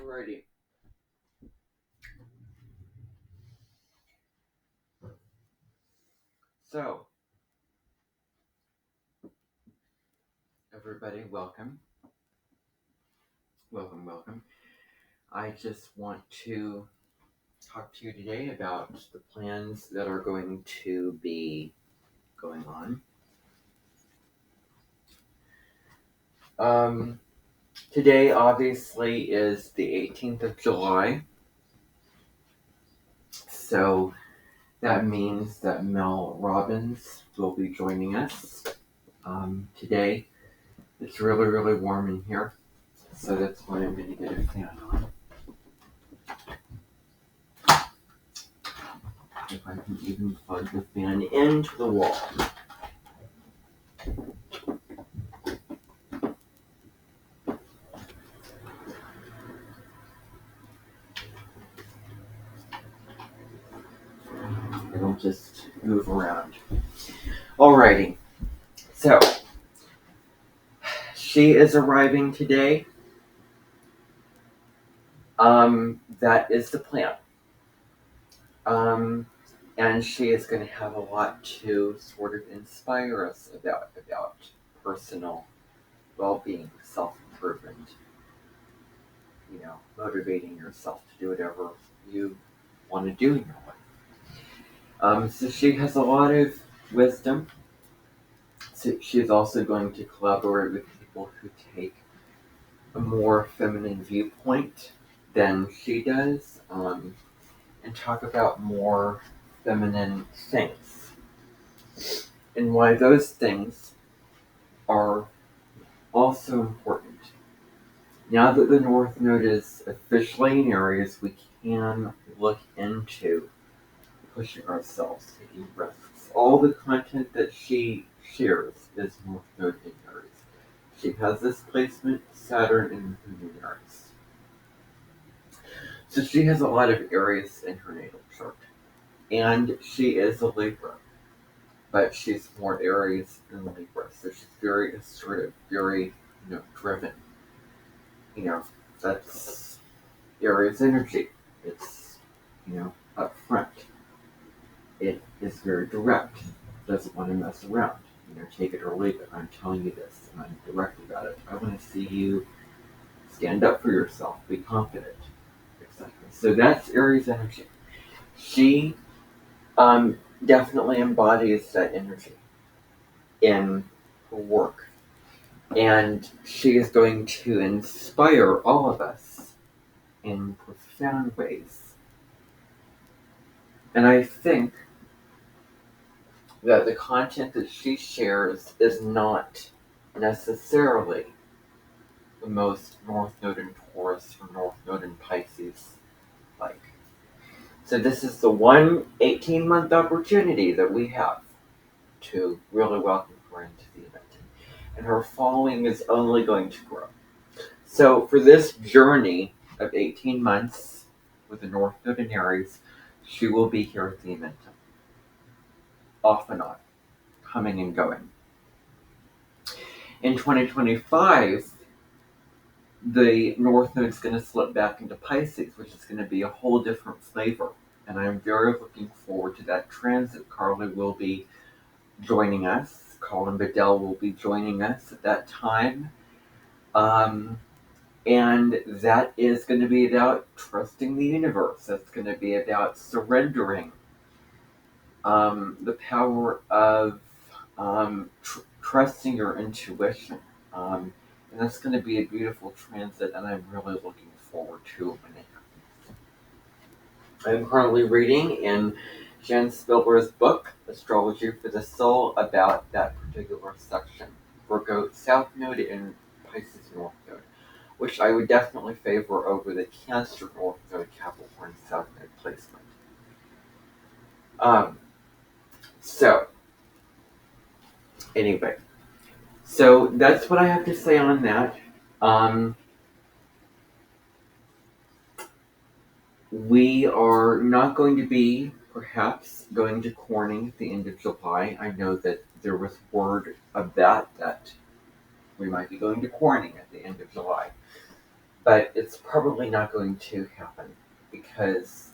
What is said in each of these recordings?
Alrighty. So, everybody, welcome. Welcome. I just want to talk to you today about the plans that are going to be going on. Today, obviously, is the 18th of July. So, that means that Mel Robbins will be joining us today. It's really warm in here. So that's why I'm going to get a fan on. If I can even plug the fan into the wall. It'll just move around. Alrighty. So, she is arriving today. That is the plan. And she is going to have a lot to sort of inspire us about personal well-being, self-improvement. Motivating yourself to do whatever you want to do in your life. So she has a lot of wisdom. So she's also going to collaborate with people who take a more feminine viewpoint than she does, and talk about more feminine things and why those things are also important. Now that the North Node is officially in Aries, we can look into pushing ourselves, taking risks. All the content that she shares is North Node in Aries. She has this placement, Saturn in Aries. So she has a lot of Aries in her natal chart. And she is a Libra. But she's more Aries than Libra. So she's very assertive, very, driven. That's Aries energy. It's, up front. It is very direct. Doesn't want to mess around. Take it or leave it. I'm telling you this, and I'm direct about it. I want to see you stand up for yourself, be confident, etc. So that's Aries energy. She definitely embodies that energy in her work. And she is going to inspire all of us in profound ways. And I think that the content that she shares is not necessarily the most North Node in Taurus or North Node in Pisces like. So this is the one 18-month opportunity that we have to really welcome her into the event. And her following is only going to grow. So for this journey of 18 months with the North Node in Aries, she will be here at the Amenten. Off and on. Coming and going. In 2025, the North Node is going to slip back into Pisces, which is going to be a whole different flavor. And I'm very looking forward to that transit. Carly will be joining us. Colin Bedell will be joining us at that time. And that is going to be about trusting the universe. That's going to be about surrendering. The power of trusting your intuition. And that's going to be a beautiful transit, and I'm really looking forward to it when it happens. I'm currently reading in Jen Spielberg's book, Astrology for the Soul, about that particular section. Virgo South Node and Pisces North Node, which I would definitely favor over the Cancer North Node Capricorn South Node placement. Anyway, so that's what I have to say on that. We are not going to be, perhaps, going to Corning at the end of July. I know that there was word of that we might be going to Corning at the end of July. but it's probably not going to happen because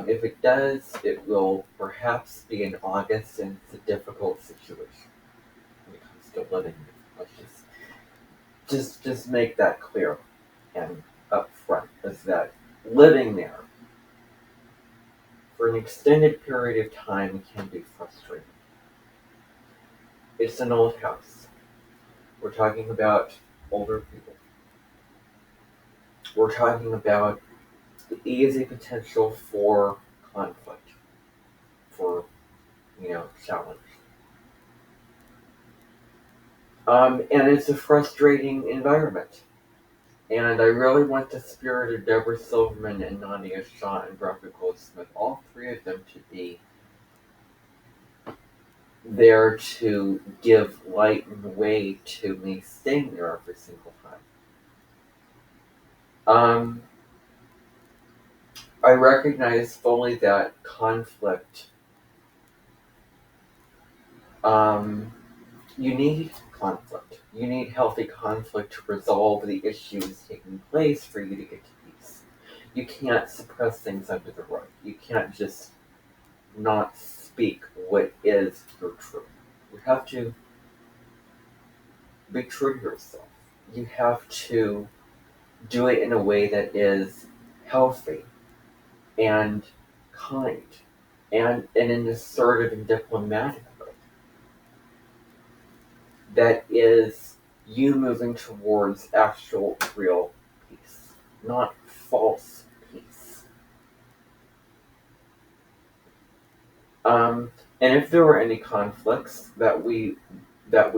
if it does, it will perhaps be in August, and it's a difficult situation when it comes to living. Let's just make that clear and upfront is that living there for an extended period of time can be frustrating. It's an old house. We're talking about older people. We're talking about the easy potential for conflict, for challenge. And it's a frustrating environment. And I really want the spirit of Deborah Silverman and Nadia Shaw and Rebecca Goldsmith, all three of them, to be there to give light and way to me staying there every single time. Um, I recognize fully that conflict, um, you need conflict. You need healthy conflict to resolve the issues taking place for you to get to peace. You can't suppress things under the rug. You can't just not speak what is your truth. You have to be true to yourself. You have to do it in a way that is healthy and kind and in an assertive and diplomatic way that is you moving towards actual real peace, not false peace. Um, and if there were any conflicts that we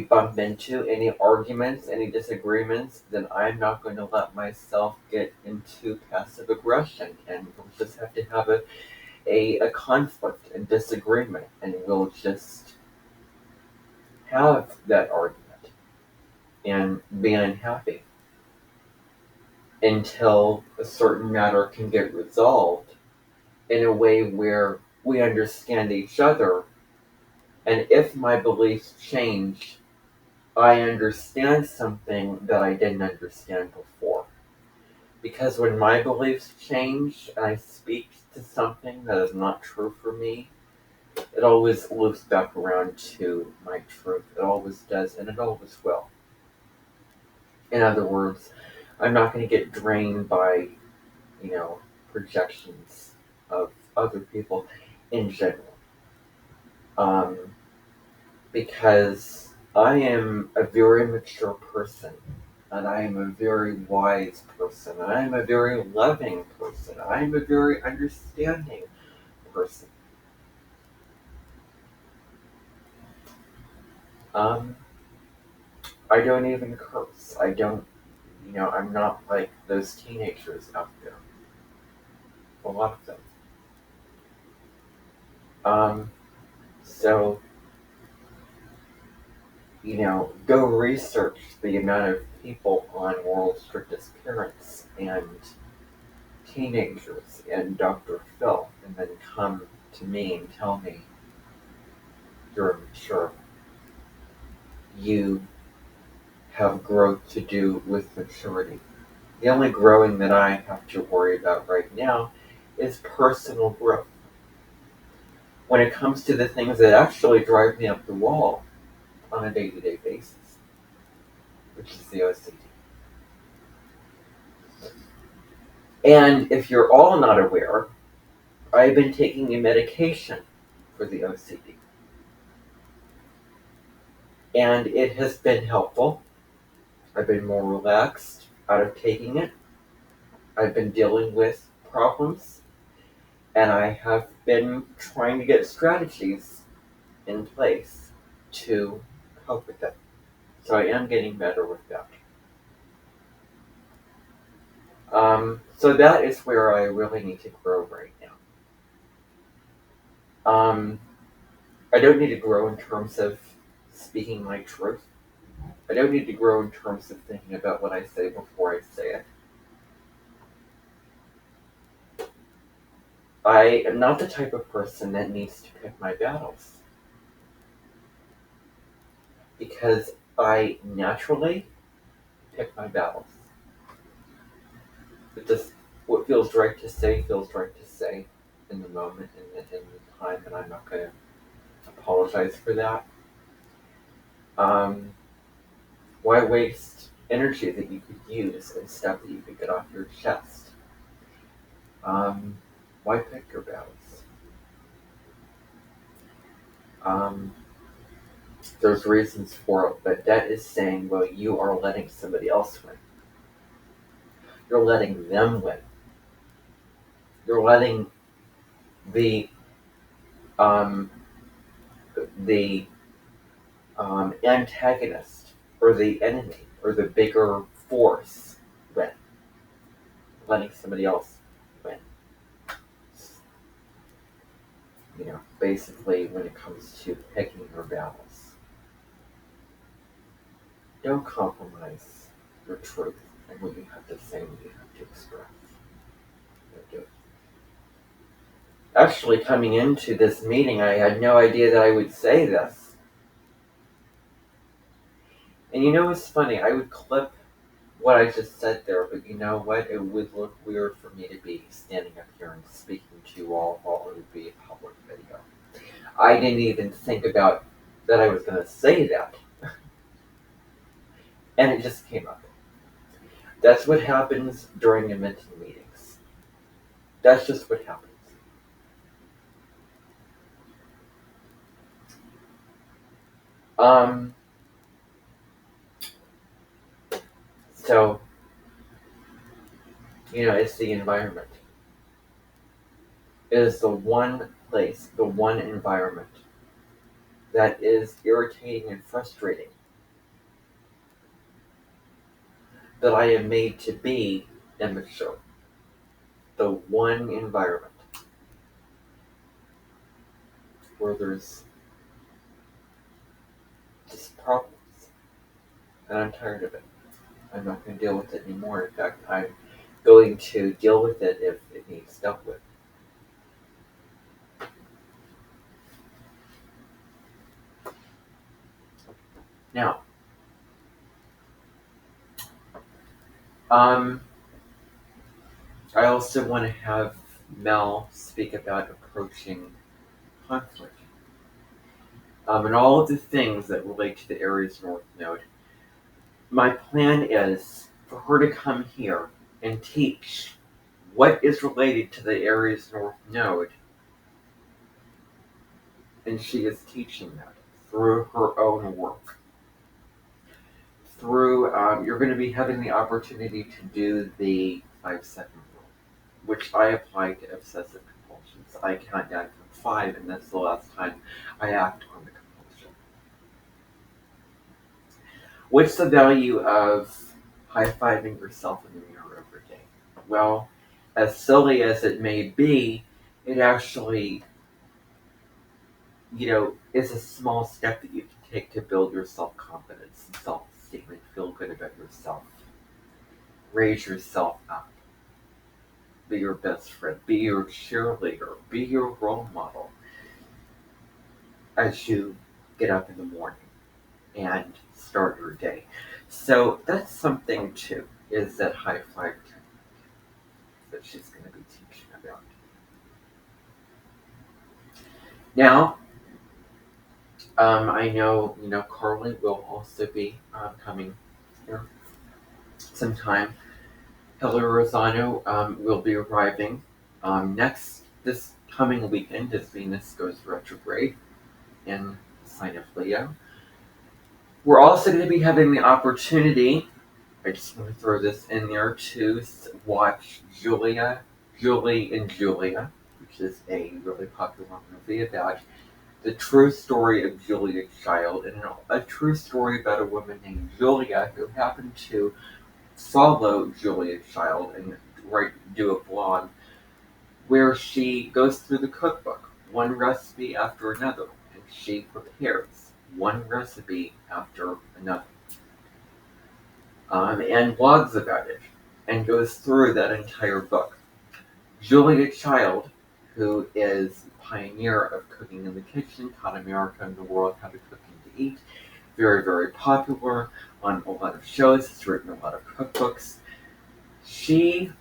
bump into, any arguments, any disagreements, then I'm not going to let myself get into passive aggression, and we'll just have to have a conflict and disagreement, and we'll just have that argument and be unhappy until a certain matter can get resolved in a way where we understand each other. And if my beliefs change, I understand something that I didn't understand before. Because when my beliefs change and I speak to something that is not true for me, it always loops back around to my truth. It always does, and it always will. In other words, I'm not going to get drained by, you know, projections of other people in general. Um, because I am a very mature person, and I am a very wise person, and I am a very loving person, I am a very understanding person. Um, I don't even curse. I don't, I'm not like those teenagers out there, a lot of them. Um, so, go research the amount of people on World's Strictest Parents and teenagers and Dr. Phil, and then come to me and tell me you're mature. You have growth to do with maturity. The only growing that I have to worry about right now is personal growth. When it comes to the things that actually drive me up the wall on a day-to-day basis, which is the OCD. And if you're all not aware, I've been taking a medication for the OCD. And it has been helpful. I've been more relaxed out of taking it. I've been dealing with problems, and I have been trying to get strategies in place to cope with it. So I am getting better with that. So that is where I really need to grow right now. I don't need to grow in terms of speaking my truth. I don't need to grow in terms of thinking about what I say before I say it. I am not the type of person that needs to pick my battles because I naturally pick my battles. It just what feels right to say feels right to say in the moment and in the time, and I'm not going to apologize for that. Um, why waste energy that you could use and stuff that you could get off your chest? Um, why pick your battles? Um, there's reasons for it, but that is saying, well, you are letting somebody else win. You're letting them win. You're letting the um, the antagonist or the enemy or the bigger force win. Letting somebody else win. Basically, when it comes to picking your battles, don't compromise your truth and what you have to say and what you have to express. Don't do it. Actually, coming into this meeting, I had no idea that I would say this. And it's funny, I would clip what I just said there, but you know what? It would look weird for me to be standing up here and speaking to you all while it would be a public video. I didn't even think about that I was going to say that. And it just came up. That's what happens during Amenten meetings. That's just what happens. Um, so, it's the environment. It is the one place, the one environment that is irritating and frustrating that I am made to be immature. The one environment where there's just problems. And I'm tired of it. I'm not going to deal with it anymore. In fact, I'm going to deal with it if it needs dealt with. Now, I also want to have Mel speak about approaching conflict. And all of the things that relate to the Aries North Node. My plan is for her to come here and teach what is related to the Aries North Node, and she is teaching that through her own work. You're going to be having the opportunity to do the 5-second rule, which I apply to obsessive compulsions. I count down from 5, and that's the last time I act on the compulsion. What's the value of high-fiving yourself in the mirror every day? Well, as silly as it may be, it actually, is a small step that you can take to build your self-confidence and self-esteem and feel good about yourself. Raise yourself up. Be your best friend. Be your cheerleader. Be your role model as you get up in the morning and start your day. So that's something too, is that high five technique that she's going to be teaching about. Now, I know, Carly will also be coming here sometime. Hillary Rosano will be arriving this coming weekend as Venus goes retrograde in the sign of Leo. We're also going to be having the opportunity, I just want to throw this in there, to watch Julie and Julia, which is a really popular movie about the true story of Julia Child, and a true story about a woman named Julia who happened to follow Julia Child and do a blog where she goes through the cookbook, one recipe after another, and she prepares one recipe after another, and blogs about it, and goes through that entire book. Julia Child, who is a pioneer of cooking in the kitchen, taught America and the world how to cook and to eat, very, very popular on a lot of shows, has written a lot of cookbooks. She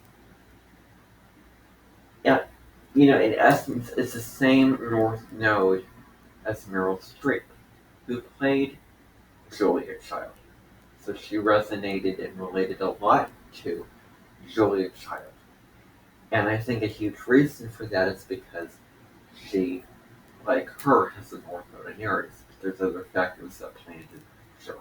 And, in essence, it's the same North Node as Meryl Streep, who played Julia Child. So she resonated and related a lot to Julia Child. And I think a huge reason for that is because she, like her, has a North Node in Aries. There's other factors that play into the picture.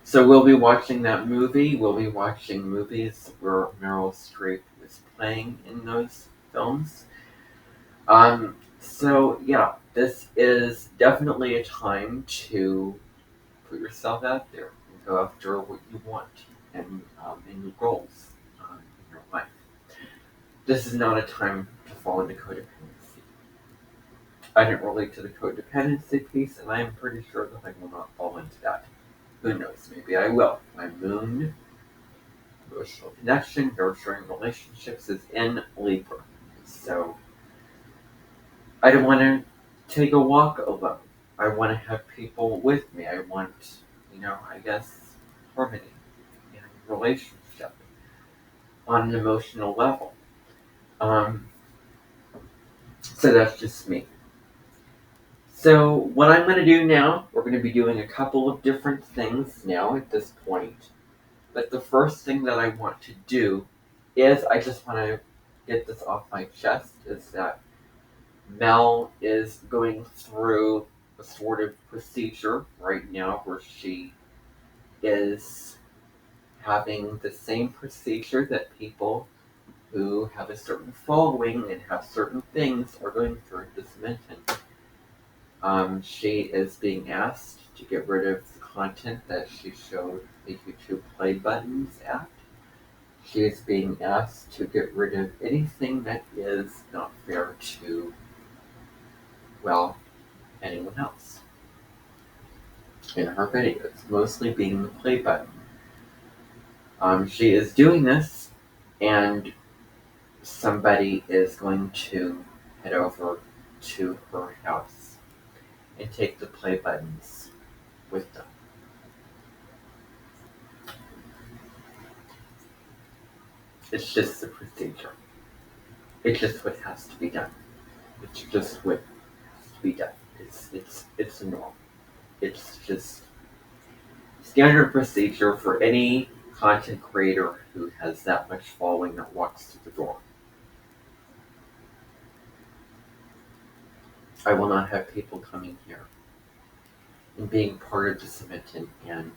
So we'll be watching that movie. We'll be watching movies where Meryl Streep is playing in those films. So yeah, this is definitely a time to put yourself out there and go after what you want and your goals in your life. This is not a time to fall into codependency. I didn't relate to the codependency piece, and I am pretty sure that I will not fall into that. Who knows? Maybe I will. My moon, emotional connection, nurturing relationships is in Libra. So I don't want to take a walk alone. I want to have people with me. I want, I guess, harmony in a relationship on an emotional level. Um, so that's just me. So what I'm going to do now, we're going to be doing a couple of different things now at this point. But the first thing that I want to do is I just want to get this off my chest is that Mel is going through a sort of procedure right now where she is having the same procedure that people who have a certain following and have certain things are going through at this mention. She is being asked to get rid of the content that she showed the YouTube play buttons at. She is being asked to get rid of anything that is not fair to, well, anyone else in her videos, mostly being the play button. She is doing this, and somebody is going to head over to her house and take the play buttons with them. It's just the procedure. It's just what has to be done. It's just what has to be done. It's a norm. It's just standard procedure for any content creator who has that much following that walks through the door. I will not have people coming here and being part of this Amenten and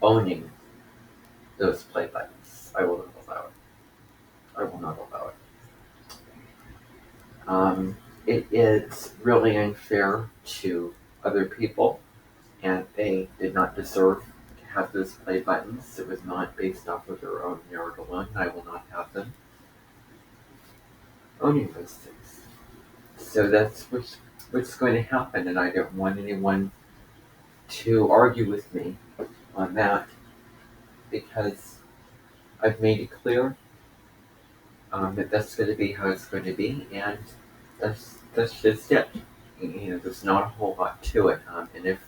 owning those play buttons. I will not allow it. I will not allow it. It is really unfair to other people, and they did not deserve to have those play buttons. It was not based off of their own merit alone. I will not have them owning those things. So that's what's going to happen, and I don't want anyone to argue with me on that because I've made it clear that that's going to be how it's going to be, and that's just it. There's not a whole lot to it, and if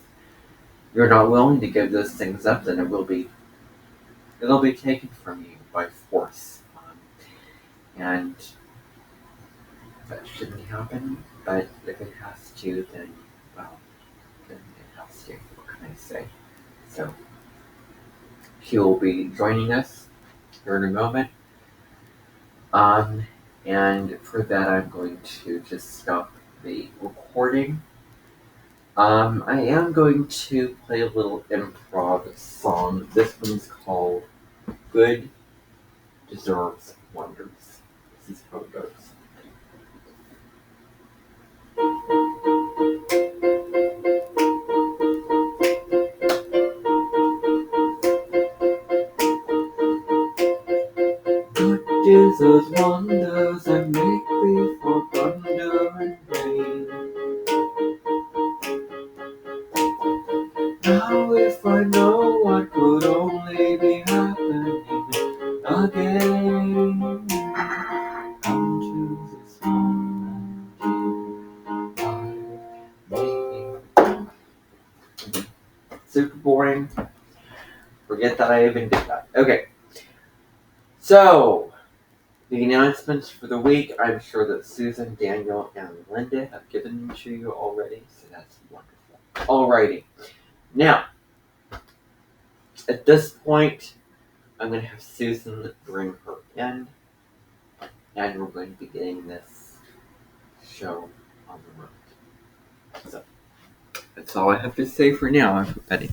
you're not willing to give those things up, then it'll be taken from you by force, and that shouldn't happen. But if it has to, then well, then it has to. What can I say? So she will be joining us here in a moment. And for that, I'm going to just stop the recording. I am going to play a little improv song. This one's called Good Deserves Wonders. This is how it goes. Good deserves wonders and make me for thunder and rain. Now if I know what could only be happening again, come to this moment by making super boring. Forget that I even did that. Okay. So The announcements for the week, I'm sure that Susan, Daniel, and Linda have given them to you already, so that's wonderful. Alrighty. Now, at this point, I'm going to have Susan bring her in, and we're going to be getting this show on the road. So, that's all I have to say for now, everybody.